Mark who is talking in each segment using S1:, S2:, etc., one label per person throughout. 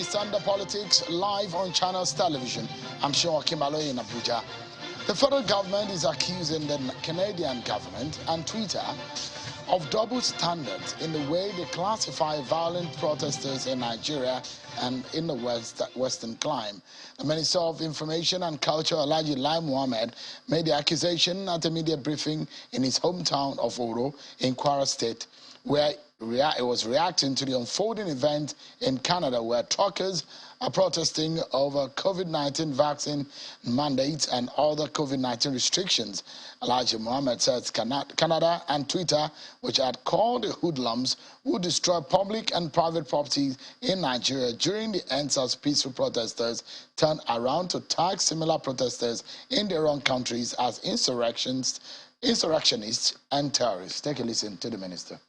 S1: is Under Politics, live on Channels Television. I'm Sean Kimalo in Abuja. The federal government is accusing the Canadian government and Twitter of double standards in the way they classify violent protesters in Nigeria and in the Western Clime. The Minister of Information and Culture, Alhaji Lai Mohammed, made the accusation at a media briefing in his hometown of Oro in Kwara State, where it was reacting to the unfolding event in Canada, where truckers are protesting over COVID-19 vaccine mandates and other COVID-19 restrictions. Elijah Mohammed says Canada and Twitter, which had called the hoodlums who destroy public and private properties in Nigeria during the EndSARS peaceful protesters, turned around to tag similar protesters in their own countries as insurrectionists and terrorists. Take a listen to the minister.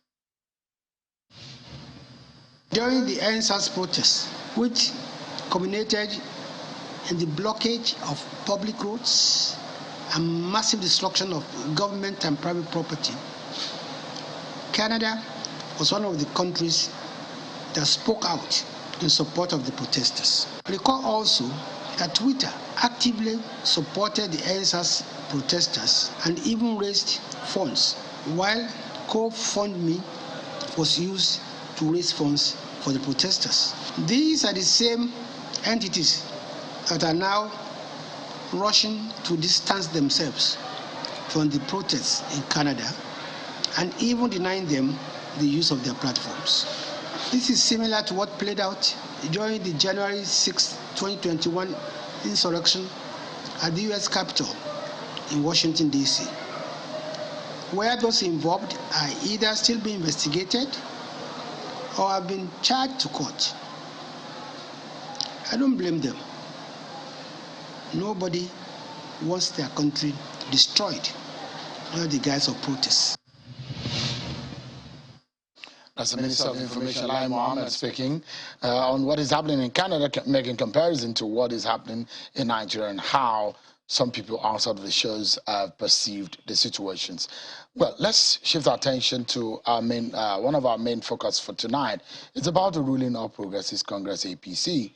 S2: During the EndSARS protests, which culminated in the blockage of public roads and massive destruction of government and private property, Canada was one of the countries that spoke out in support of the protesters. Recall also that Twitter actively supported the EndSARS protesters and even raised funds, while GoFundMe was used to raise funds for the protesters. These are the same entities that are now rushing to distance themselves from the protests in Canada and even denying them the use of their platforms. This is similar to what played out during the January 6, 2021 insurrection at the U.S. Capitol in Washington, D.C., where those involved are either still being investigated or have been charged to court. I don't blame them. Nobody wants their country destroyed under the guise of protests.
S1: That's the Minister of Information, Lai Mohammed, speaking on what is happening in Canada, making comparison to what is happening in Nigeria and how some people outside of the shows have perceived the situations. Well, let's shift our attention to our main, one of our main focus for tonight. It's about the ruling of Progressive Congress, APC.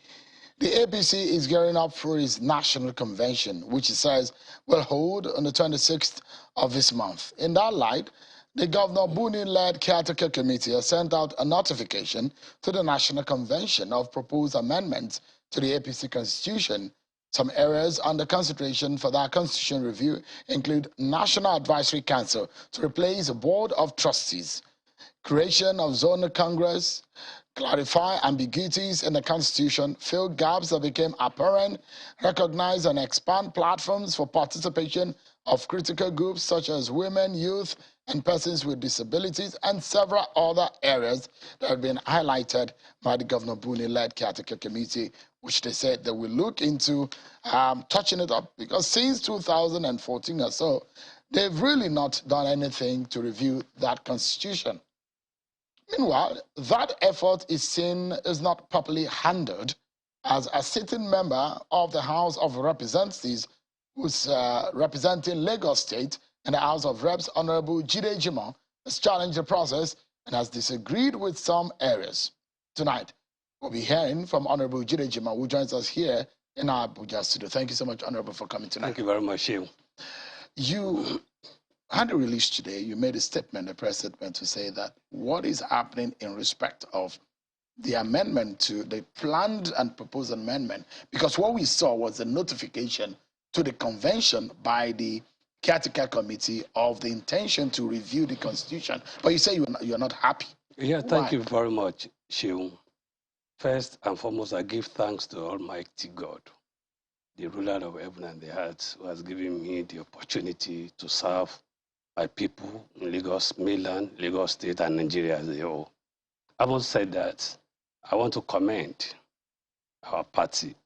S1: The APC is gearing up for its national convention, which it says will hold on the 26th of this month. In that light, the Governor Buni-led caretaker committee has sent out a notification to the National Convention of proposed amendments to the APC Constitution. Some areas under consideration for that constitution review include National Advisory Council to replace a Board of Trustees, creation of Zonal Congress, clarify ambiguities in the Constitution, fill gaps that became apparent, recognize and expand platforms for participation of critical groups such as women, youth, and persons with disabilities, and several other areas that have been highlighted by the Governor Buni-led caretaker committee, which they said they will look into touching it up, because since 2014 or so, they've really not done anything to review that constitution. Meanwhile, that effort is seen as not properly handled, as a sitting member of the House of Representatives who's representing Lagos State in the House of Reps, Honorable Jide Jimoh, has challenged the process and has disagreed with some areas. Tonight, we'll be hearing from Honorable Jide Jimoh, who joins us here in our Abuja studio. Thank you so much, Honorable, for coming tonight.
S3: Thank you very much, Sheil.
S1: You had a release today. You made a statement, a press statement, to say that what is happening in respect of the amendment to the planned and proposed amendment, because what we saw was a notification to the convention by the caretaker committee of the intention to review the constitution, but you say you're not happy.
S3: Yeah, thank you very much, Sheil. First and foremost, I give thanks to Almighty God, the ruler of heaven and the earth, who has given me the opportunity to serve my people in Lagos, mainland, Lagos State, and Nigeria as a whole. Having said that, I want to commend our party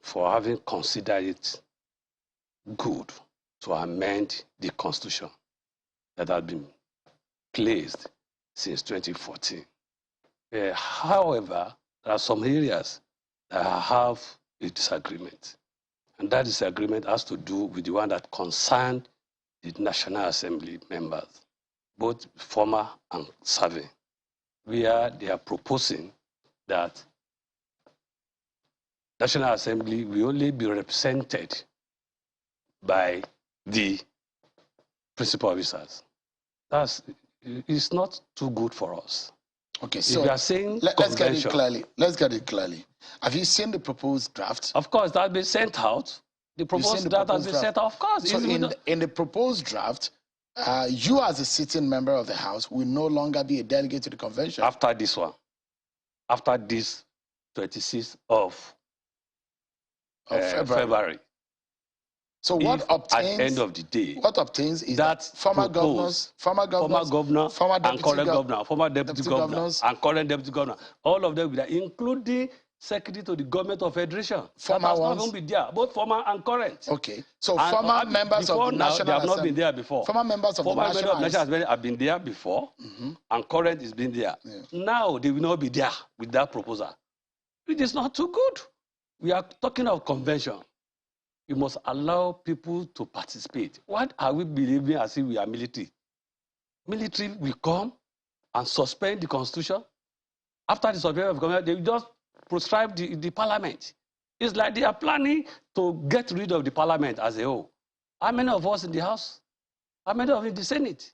S3: for having considered it good to amend the constitution that had been placed since 2014. However, there are some areas that I have a disagreement. And that disagreement has to do with the one that concerned the National Assembly members, both former and serving, where they are proposing that National Assembly will only be represented by the principal officers. It's not too good for us.
S1: Okay,
S3: If
S1: so
S3: you are saying
S1: let's get it
S3: convention,
S1: clearly. Let's get it clearly. Have you seen the proposed draft?
S3: of course, that has been sent out. The proposed draft has been sent out, of course.
S1: So in the proposed draft, you as a sitting member of the House will no longer be a delegate to the convention.
S3: After this one, after this 26th of February.
S1: So what obtains
S3: at the end of the day,
S1: what obtains is
S3: that
S1: former governors,
S3: former governor,
S1: former
S3: and current governor, former deputy governor,
S1: governors,
S3: and current deputy governor, all of them will be there, including secretary to the government of federation.
S1: Former
S3: that has
S1: ones.
S3: not even been there, both former and current.
S1: Okay, so
S3: and,
S1: former members of the
S3: now,
S1: National
S3: they have not
S1: Assembly,
S3: been there before.
S1: Former members of the National
S3: Assembly have been there before, and current has been there. Yeah. Now they will not be there with that proposal. It is not too good. We are talking of convention. We must allow people to participate. What are we believing as if we are military? Military will come and suspend the constitution. After the suspension of the constitution, they will just proscribe the parliament. It's like they are planning to get rid of the parliament as a whole. How many of us in the House? How many of us in the Senate?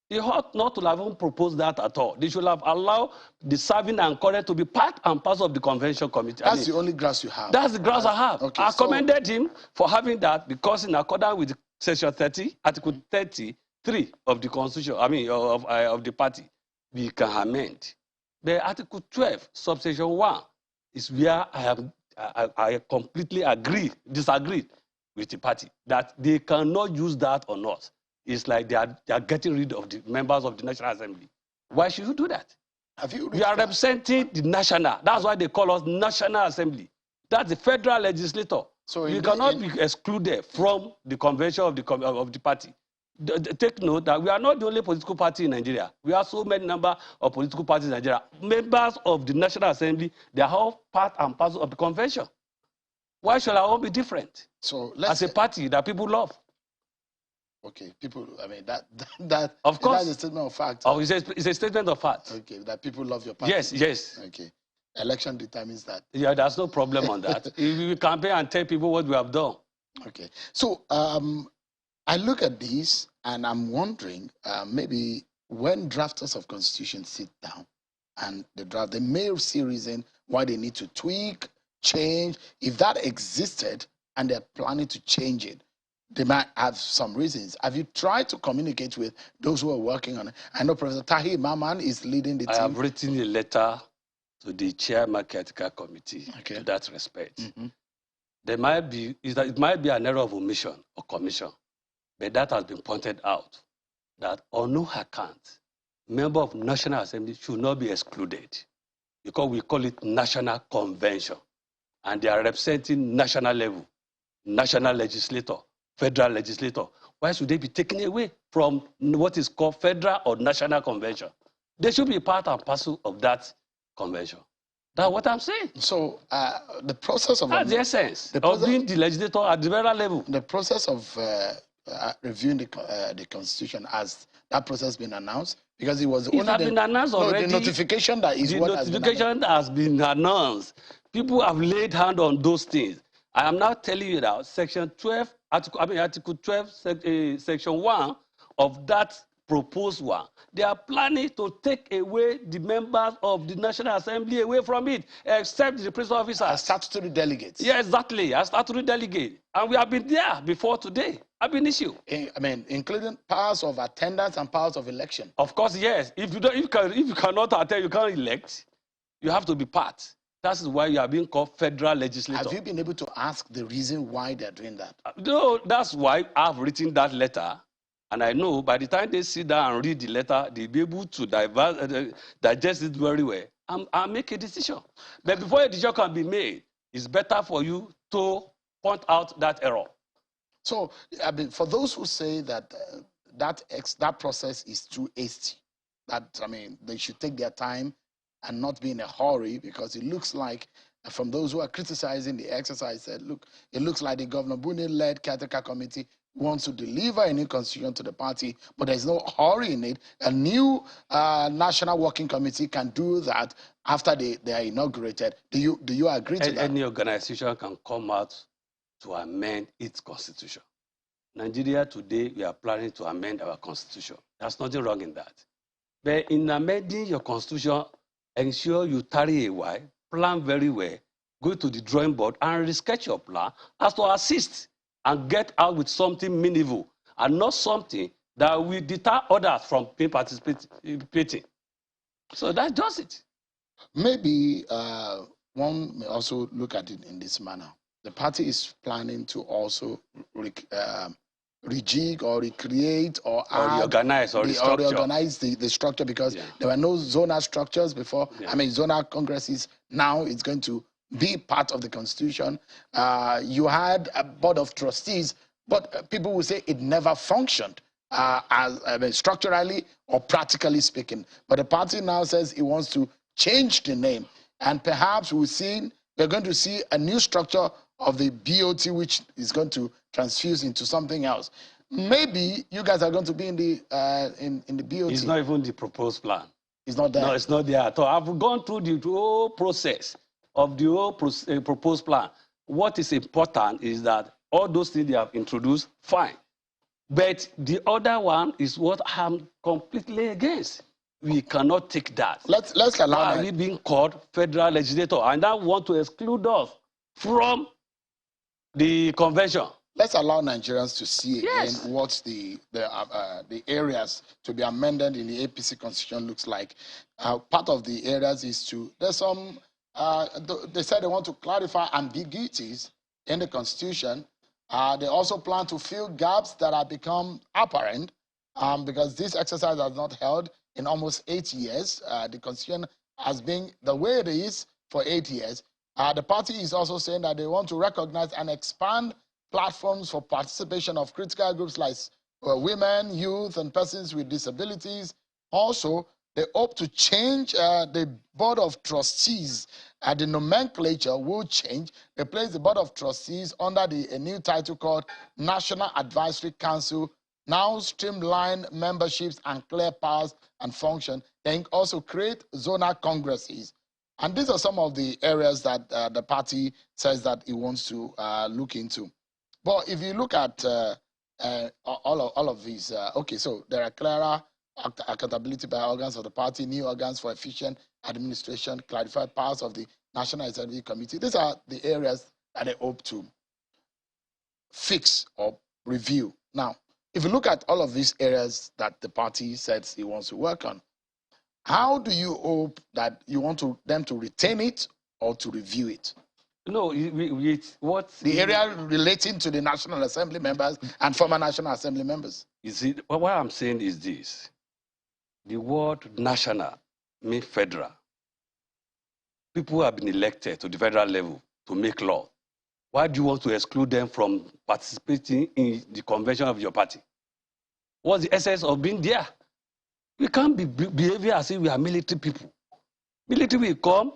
S3: They ought not to have even proposed that at all. They should have allowed the serving and current to be part and parcel of the convention committee.
S1: That's the only grounds you have.
S3: That's the grounds I have.
S1: Okay,
S3: I commended him for having that because in accordance with Section 30, Article 33 of the Constitution, of the party, we can amend. The Article 12, Subsection 1, is where I completely disagreed with the party that they cannot use that on us. It's like they are getting rid of the members of the National Assembly. Why should you do that? We are representing the national. That's why they call us National Assembly. That's the federal legislator. So we cannot be excluded from the convention of the party. Take note that we are not the only political party in Nigeria. We have so many number of political parties in Nigeria. Members of the National Assembly, they are all part and parcel of the convention. Why should our own be different?
S1: So
S3: as a party that people love.
S1: Okay, people, I mean, that
S3: of course,
S1: that's a statement of fact.
S3: Oh, it's a statement of fact.
S1: Okay, that people love your party.
S3: Yes.
S1: Okay. Election determines that.
S3: Yeah, there's no problem on that. We campaign and tell people what we have done.
S1: Okay. So I look at this and I'm wondering, maybe when drafters of constitution sit down and they draft, they may see reason why they need to tweak, change. If that existed and they're planning to change it, they might have some reasons. Have you tried to communicate with those who are working on it? I know Professor Tahir Maman is leading the team.
S3: I have written a letter to the chairman caretaker committee to that respect. It might be an error of omission or commission, but that has been pointed out that on no account, member of National Assembly should not be excluded because we call it National Convention, and they are representing national level, national legislator, federal legislator. Why should they be taken away from what is called federal or national convention? They should be part and parcel of that convention. That's what I'm saying.
S1: So the process of...
S3: That's the essence of being the legislator at the federal level.
S1: The process of reviewing the Constitution, has that process been announced? Because it was only
S3: been announced already.
S1: The notification that is what has been announced.
S3: The notification has been announced. People have laid hand on those things. I am now telling you that Section 12, Article 12, Section 1 of that proposed one, they are planning to take away the members of the National Assembly away from it, except the principal officers.
S1: As statutory delegates.
S3: Yeah, exactly, as statutory delegate. And we have been there before today. Have been issued.
S1: I mean, including powers of attendance and powers of election.
S3: Of course, yes. If you cannot attend, you can't elect. You have to be part. That's why you are being called federal legislator.
S1: Have you been able to ask the reason why they're doing that?
S3: No, that's why I've written that letter. And I know by the time they sit down and read the letter, they'll be able to digest it very well and make a decision. But before a decision can be made, it's better for you to point out that error.
S1: So, I mean, for those who say that that process is too hasty, that, I mean, they should take their time and not be in a hurry, because it looks like, from those who are criticizing the exercise, said, look, it looks like the Governor Buni-led caretaker committee wants to deliver a new constitution to the party, but there's no hurry in it. A new national working committee can do that after they are inaugurated. Do you agree to that?
S3: Any organization can come out to amend its constitution. Nigeria today, we are planning to amend our constitution. There's nothing wrong in that. But in amending your constitution, ensure you tarry a while, plan very well, go to the drawing board and resketch your plan as to assist and get out with something meaningful and not something that will deter others from participating. So that's just it.
S1: Maybe one may also look at it in this manner. The party is planning to also rejig or recreate or
S3: reorganize
S1: the structure because there were no zonal structures before. I mean, zonal congresses. Now it's going to be part of the constitution. You had a board of trustees, but people will say it never functioned structurally or practically speaking. But the party now says it wants to change the name, and perhaps we're going to see a new structure of the BOT, which is going to transfuse into something else. Maybe you guys are going to be in the BOT.
S3: It's not even the proposed plan.
S1: It's not there.
S3: No, it's not there at all. I've gone through the whole process of the whole proposed plan. What is important is that all those things they have introduced, fine. But the other one is what I'm completely against. We cannot take that.
S1: Let's allow.
S3: Why are we being called federal legislator and now want to exclude us from the convention?
S1: Let's allow Nigerians to see again what the areas to be amended in the APC constitution looks like. Part of the areas is there's some, they said they want to clarify ambiguities in the constitution. They also plan to fill gaps that have become apparent because this exercise has not held in almost 8 years. The constitution has been the way it is for 8 years. The party is also saying that they want to recognize and expand platforms for participation of critical groups like women, youth, and persons with disabilities. Also, they hope to change the board of trustees. The nomenclature will change. They place the board of trustees under a new title called National Advisory Council, now streamline memberships and clear powers and function. They also create zonal congresses. And these are some of the areas that the party says that it wants to look into. But if you look at all of these, okay, so there are clearer accountability by organs of the party, new organs for efficient administration, clarified powers of the National Assembly Committee. These are the areas that they hope to fix or review. Now, if you look at all of these areas that the party says it wants to work on, how do you hope that you want them to retain it or to review it?
S3: No, what
S1: the area relating to the National Assembly members and former National Assembly members.
S3: You see, what I'm saying is this: the word national means federal. People have been elected to the federal level to make law. Why do you want to exclude them from participating in the convention of your party? What's the essence of being there? We can't be behaving as if we are military people. Military will come,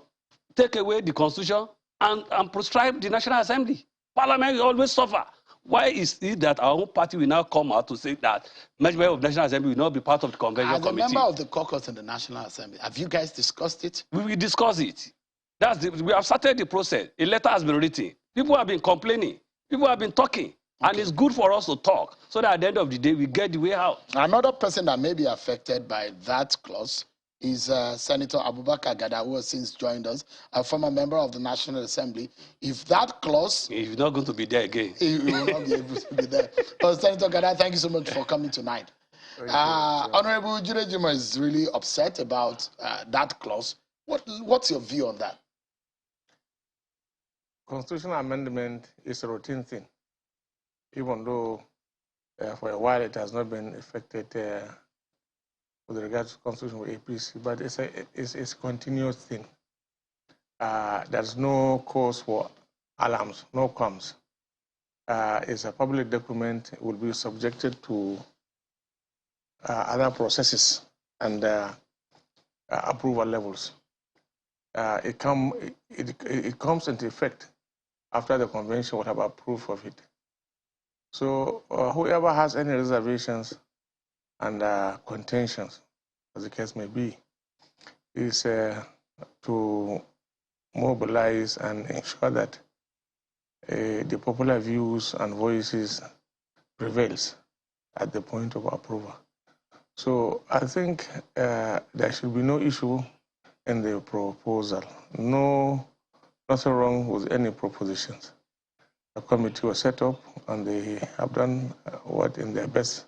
S3: take away the constitution, and prescribe the National Assembly. Parliament will always suffer. Why is it that our own party will now come out to say that member of the National Assembly will not be part of the convention committee?
S1: As a member of the caucus in the National Assembly, have you guys discussed it?
S3: We will discuss it. We have started the process. A letter has been written. People have been complaining. People have been talking. Okay. And it's good for us to talk so that at the end of the day, we get the way out.
S1: Another person that may be affected by that clause is Senator Abubakar Gada, who has since joined us, a former member of the National Assembly. If that clause...
S3: He's not going to be there again.
S1: He will not be able to be there. Well, Senator Gada, thank you so much for coming tonight. Honorable Jirejima is really upset about that clause. What's your view on that?
S4: Constitutional amendment is a routine thing, even though for a while it has not been effected with regard to constitution with APC, but it's a continuous thing. There's no cause for alarms, no qualms. It's a public document, it will be subjected to other processes and approval levels. It comes into effect after the convention would have approved of it. So whoever has any reservations and contentions, as the case may be, is to mobilize and ensure that the popular views and voices prevails at the point of approval. So I think there should be no issue in the proposal. Nothing wrong with any propositions. A committee was set up and they have done what in their best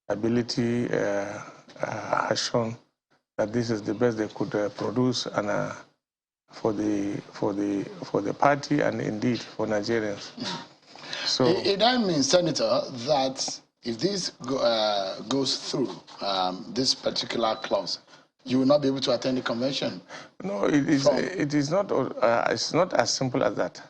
S4: ability has shown that this is the best they could produce and for the party and indeed for Nigerians. So
S1: it then means, Senator, that if this goes through, this particular clause, you will not be able to attend the convention.
S4: No, it is. It is not. It's not as simple as that.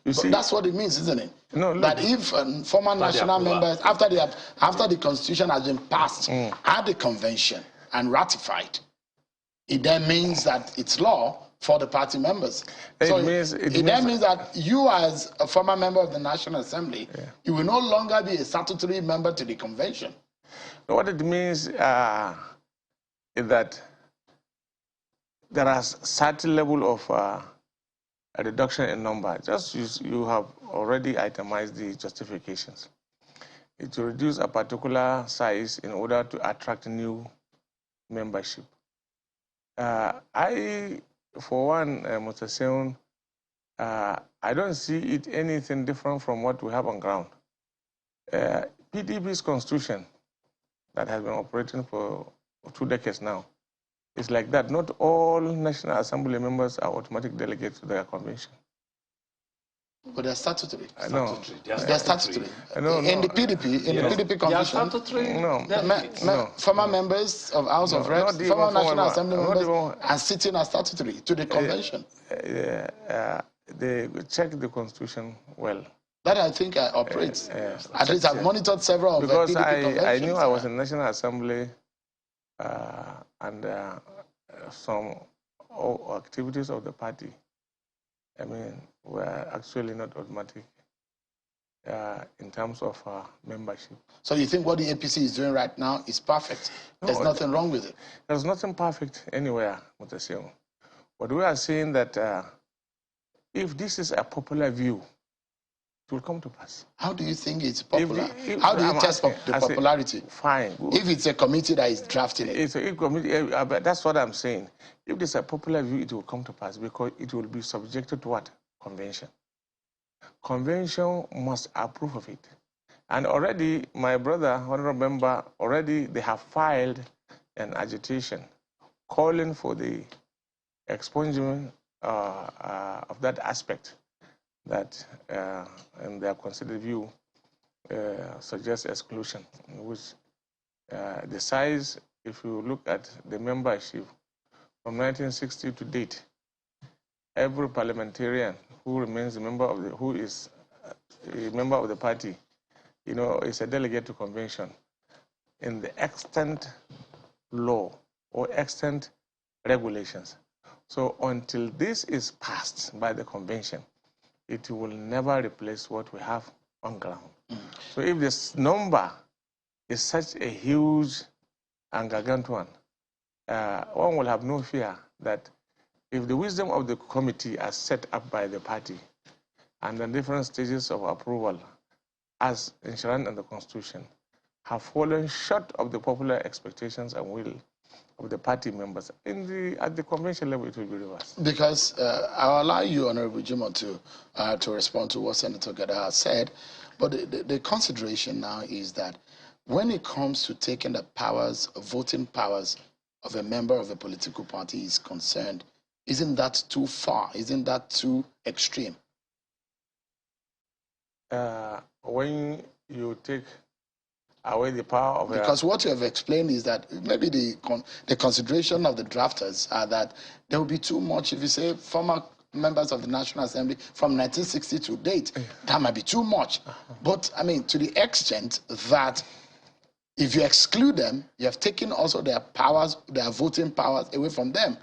S4: You see,
S1: that's what it means, isn't it?
S4: No, look,
S1: that if former national members, after the constitution has been passed at the convention and ratified, it then means that it's law for the party members. It then means that you, as a former member of the National Assembly, you will no longer be a statutory member to the convention.
S4: What it means is that there is a certain level of a reduction in number. Just you have already itemized the justifications. It will reduce a particular size in order to attract new membership. I, for one, Mr. Seun, I don't see it anything different from what we have on ground. PDP's constitution that has been operating for 2 decades now is like that. Not all National Assembly members are automatic delegates to their convention.
S1: But they're statutory.
S4: No.
S1: They're statutory.
S4: No,
S1: in the PDP, in the PDP convention, former members of House of Reps, former National Assembly members are sitting as statutory to the convention.
S4: They check the constitution well.
S1: That I think operates. At least I've monitored several of
S4: because
S1: the PDP conventions.
S4: I knew I was in National Assembly and some activities of the party, I mean, were actually not automatic in terms of membership.
S1: So you think what the APC is doing right now is perfect? There's nothing wrong with it?
S4: There's nothing perfect anywhere, Mr. Seun. But we are saying that if this is a popular view, it will come to pass.
S1: How do you think it's popular? How do you test the popularity?
S4: Fine. Good.
S1: If it's a committee that is drafting it.
S4: It's a committee, that's what I'm saying. If there's a popular view, it will come to pass because it will be subjected to what? Convention. Convention must approve of it. And already, my brother, honorable member, already they have filed an agitation calling for the expungement of that aspect that, in their considered view, suggests exclusion, which the size, if you look at the membership from 1960 to date, every parliamentarian who remains a member of the, who is a member of the party, you know, is a delegate to convention. In the extant law or extant regulations. So until this is passed by the convention, it will never replace what we have on ground. So if this number is such a huge and gargantuan, one will have no fear that if the wisdom of the committee as set up by the party and the different stages of approval as enshrined in the Constitution have fallen short of the popular expectations and will of the party members, at the convention level, it will be reversed.
S1: Because I'll allow you, Honorable Jimo, to respond to what Senator Gada has said, but the consideration now is that when it comes to taking the powers, voting powers of a member of a political party is concerned, isn't that too far? Isn't that too extreme?
S4: When you take away the power of...
S1: Because what you have explained is that maybe the consideration of the drafters are that there will be too much, if you say former members of the National Assembly from 1960 to date, that might be too much. But, I mean, to the extent that if you exclude them, you have taken also their powers, their voting powers away from them.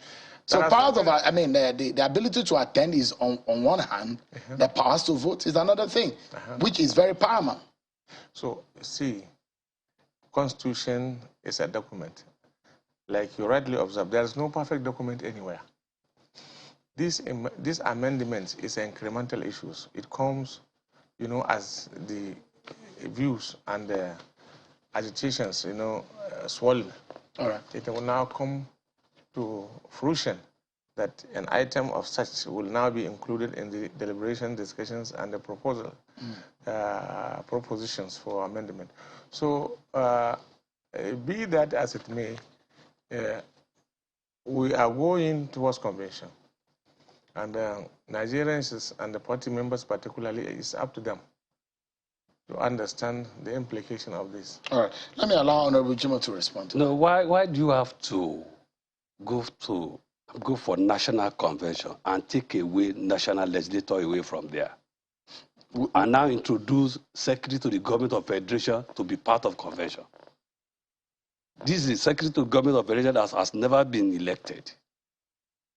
S1: So part of, I mean, the ability to attend is on one hand, the powers to vote is another thing, which is very paramount.
S4: So, see, Constitution is a document. Like you rightly observed, there is no perfect document anywhere. These amendments is incremental issues. It comes, as the views and the agitations, swollen.
S1: All right.
S4: It will now come to fruition that an item of such will now be included in the deliberation, discussions, and the propositions for amendment. So, be that as it may, we are going towards convention. And Nigerians and the party members particularly, it's up to them to understand the implication of this.
S1: All right. Let me allow Honorable Jimo to respond to that.
S3: No, why do you have to go for national convention and take away national legislator away from there? And now introduce secretary to the government of federation to be part of convention. This is secretary to the government of federation that has never been elected.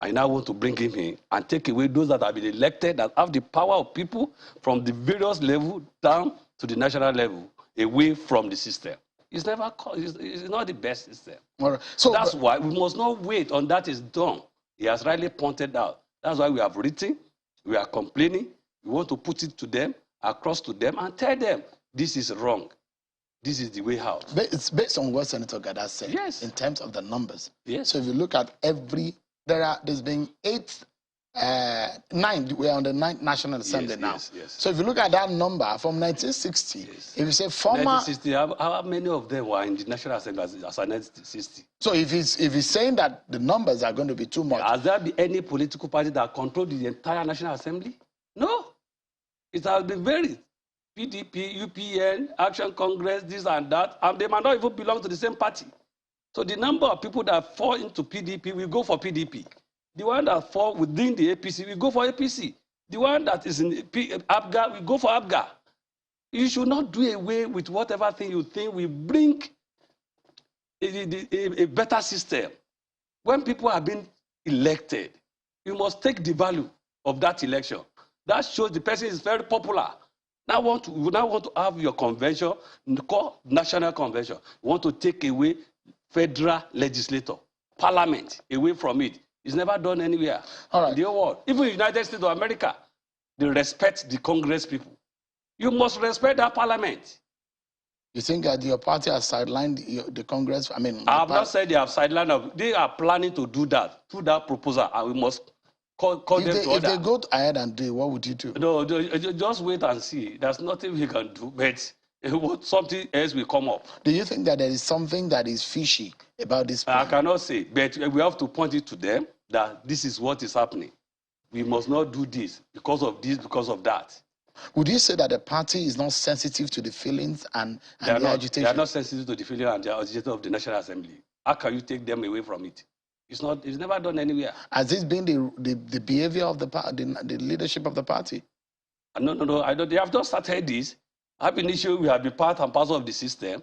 S3: I now want to bring him in and take away those that have been elected, that have the power of people from the various level down to the national level, away from the system. It's never. It's not the best system.
S1: All right. So
S3: that's why we must not wait on that is done. He has rightly pointed out. That's why we have written, we are complaining. We want to put it to them, across to them, and tell them this is wrong. This is the way out.
S1: It's based on what Senator Gada said.
S3: Yes.
S1: In terms of the numbers.
S3: Yes.
S1: So if you look at there's been 9. We are on the 9th National Assembly now.
S3: Yes.
S1: So if you look at that number from 1960, if you say former
S3: 1960, how many of them were in the National Assembly as 1960?
S1: So if he's saying that the numbers are going to be too much,
S3: has there been any political party that controlled the entire National Assembly? No. It has been varied. PDP, UPN, Action Congress, this and that, and they might not even belong to the same party. So the number of people that fall into PDP, we go for PDP. The one that fall within the APC, we go for APC. The one that is in APGA, we go for APGA. You should not do away with whatever thing you think will bring a better system. When people are being elected, you must take the value of that election. That shows the person is very popular. Now you now want to have your convention, called national convention. You want to take away federal legislator, parliament, away from it. It's never done anywhere.
S1: All right.
S3: In the whole world. Even the United States of America, they respect the Congress people. You must respect that parliament.
S1: You think that your party has sidelined the Congress? I mean,
S3: I have not said they have sidelined. They are planning to do that through that proposal, and we must call them to order.
S1: If they go ahead and do, what would you do?
S3: No, just wait and see. There's nothing we can do, but something else will come up.
S1: Do you think that there is something that is fishy about this plan?
S3: I cannot say, but we have to point it to them that this is what is happening. We must not do this, because of that.
S1: Would you say that the party is not sensitive to the feelings and the agitation?
S3: They are not sensitive to the feelings and the agitation of the National Assembly. How can you take them away from it? It's never done anywhere.
S1: Has this been the behavior of the leadership of the party?
S3: No. I don't. They have just started this. Ab initio, we have been part and parcel of the system.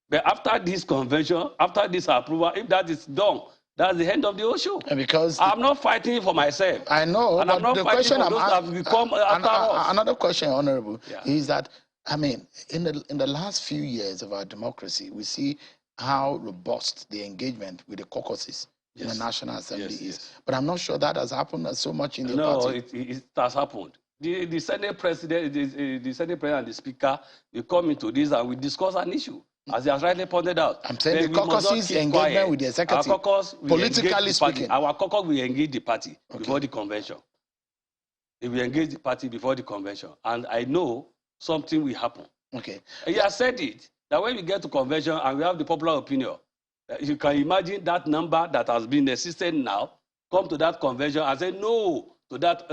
S3: But after this convention, after this approval, if that is done, that's the end of the whole show.
S1: And because
S3: I'm not fighting for myself.
S1: I know,
S3: and I'm not
S1: the
S3: fighting
S1: question
S3: for those that have become after us.
S1: Another question, Honorable, is that, I mean, in the last few years of our democracy, we see how robust the engagement with the caucuses in the National Assembly is.
S3: Yes.
S1: But I'm not sure that has happened so much in the party.
S3: No, it has happened. The Senate President, the Senate President and the Speaker will come into this and we discuss an issue, as he has rightly pointed out.
S1: I'm saying the caucus's engagement with the executive,
S3: our caucus
S1: politically speaking.
S3: Our caucus will engage the party before the convention. They will engage the party before the convention. And I know something will happen.
S1: Okay.
S3: He has said it, that when we get to convention and we have the popular opinion, you can imagine that number that has been existing now, come to that convention and say no to that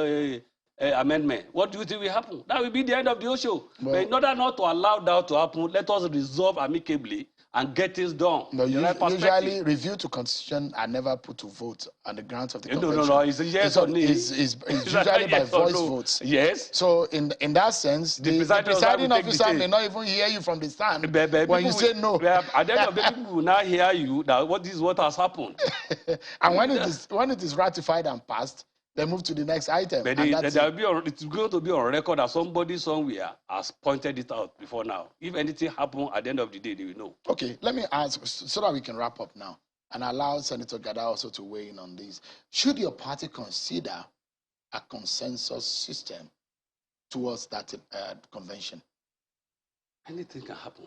S3: amendment. What do you think will happen? That will be the end of the whole show.
S1: Well,
S3: but in order not to allow that to happen, let us resolve amicably and get things done.
S1: But usually, review to constitution are never put to vote on the grounds of the convention.
S3: No. It's a yes or no.
S1: It's usually by voice votes.
S3: Yes.
S1: So in that sense, the presiding officer may not even hear you from the stand when you say no.
S3: At the end of the day, people will not hear you that this is what has happened.
S1: And when it is ratified and passed, Then move to the next item.
S3: But it's going to be on record that somebody somewhere has pointed it out before now. If anything happens at the end of the day, they will know.
S1: Okay, let me ask so that we can wrap up now and allow Senator Gada also to weigh in on this. Should your party consider a consensus system towards that convention?
S3: Anything can happen.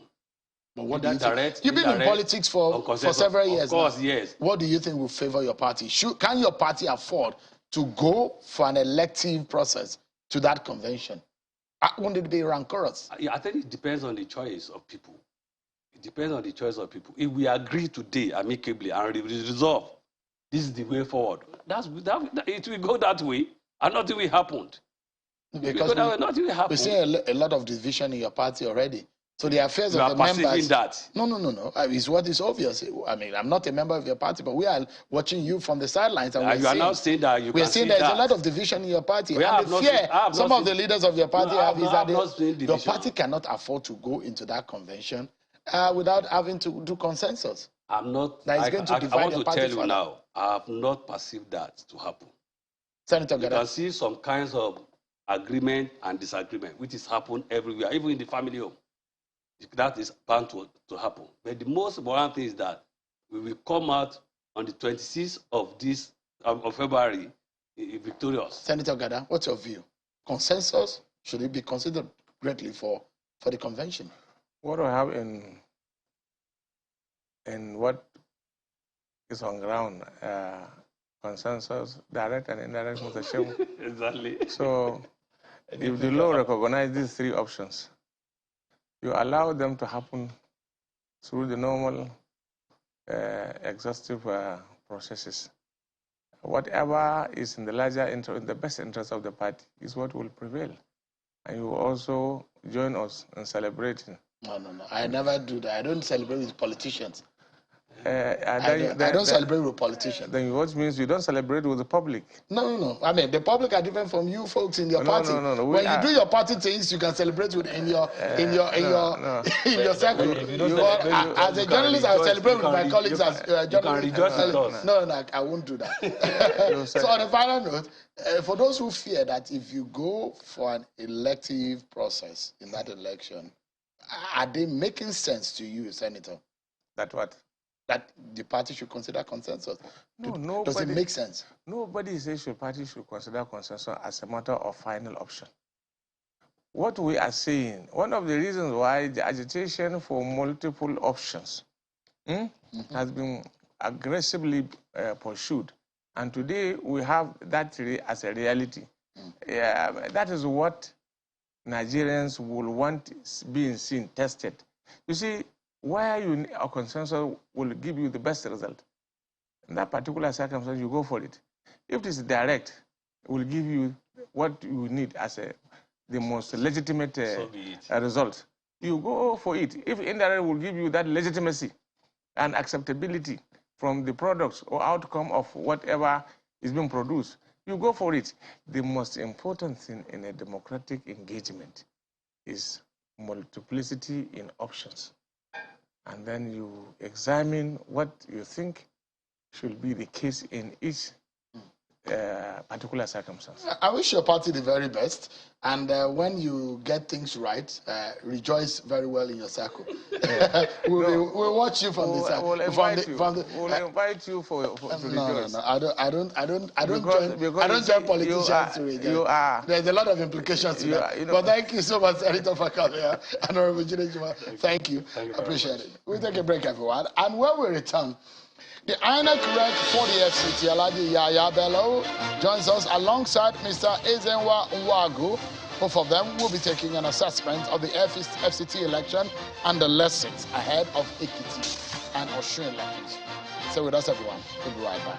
S1: But what do you think? You've been in politics for several years.
S3: Of course,
S1: now.
S3: Yes.
S1: What do you think will favor your party? Can your party afford to go for an elective process to that convention? Won't it be rancorous?
S3: I think it depends on the choice of people. It depends on the choice of people. If we agree today amicably and resolve, this is the way forward, it will go that way and nothing will happen.
S1: Because we're seeing a lot of division in your party already. So the affairs of the members.
S3: That.
S1: No. It's what is obvious. I mean, I'm not a member of your party, but we are watching you from the sidelines. And
S3: you are now saying that
S1: we're seeing there's a lot of division in your party. And the fear some of the leaders of your party have is that your party cannot afford to go into that convention without having to do consensus.
S3: I'm not.
S1: That is going to divide
S3: I want
S1: your
S3: to
S1: party
S3: tell you now, I have not perceived that to happen.
S1: Senator
S3: You
S1: Gada.
S3: can see some kinds of agreement and disagreement, which is happening everywhere, even in the family home. That is bound to happen. But the most important thing is that we will come out on the 26th of February victorious.
S1: Senator Gada, what's your view? Consensus, should it be considered greatly for the convention?
S4: What I have in what is on ground, consensus, direct and indirect, Mr. Shehu.
S3: Exactly.
S4: So if the law recognizes these three options, you allow them to happen through the normal exhaustive processes. Whatever is in the larger interest, in the best interest of the party, is what will prevail. And you will also join us in celebrating.
S1: No. I never do that. I don't celebrate with politicians. I don't celebrate with politicians.
S4: Then what means you don't celebrate with the public?
S1: No. I mean, the public are different from you folks in your party.
S4: No.
S1: When you do your party things, you can celebrate with in your circle. As a journalist, I celebrate with my colleagues as journalists. No, I won't do that. So on a final note, for those who fear that if you go for an elective process in that election, are they making sense to you, Senator?
S4: That what?
S1: That the party should consider consensus.
S4: No,
S1: does it make sense?
S4: Nobody says the party should consider consensus as a matter of final option. What we are saying, one of the reasons why the agitation for multiple options has been aggressively pursued, and today we have that as a reality. That is what Nigerians will want being seen, tested. You see, where a consensus will give you the best result. In that particular circumstance, you go for it. If it is direct, it will give you what you need as the most legitimate result. You go for it. If indirect will give you that legitimacy and acceptability from the products or outcome of whatever is being produced, you go for it. The most important thing in a democratic engagement is multiplicity in options. And then you examine what you think should be the case in each particular circumstance.
S1: I wish your party the very best. And when you get things right, rejoice very well in your circle. We'll watch you from the circle.
S4: We'll invite you to rejoice.
S1: No. I don't join politicians to rejoice. There's a lot of implications to that. But thank you so much, Senator Fakabia and Honorable Jinejima. Thank you. Appreciate it. We'll take a break, everyone. And when we return, the INEC rep for the FCT, Alhaji Yaya Bello, joins us alongside Mr. Ezenwa Nwagu. Both of them will be taking an assessment of the FCT election and the lessons ahead of Ekiti and Osun elections. Stay with us, everyone. We'll be right back.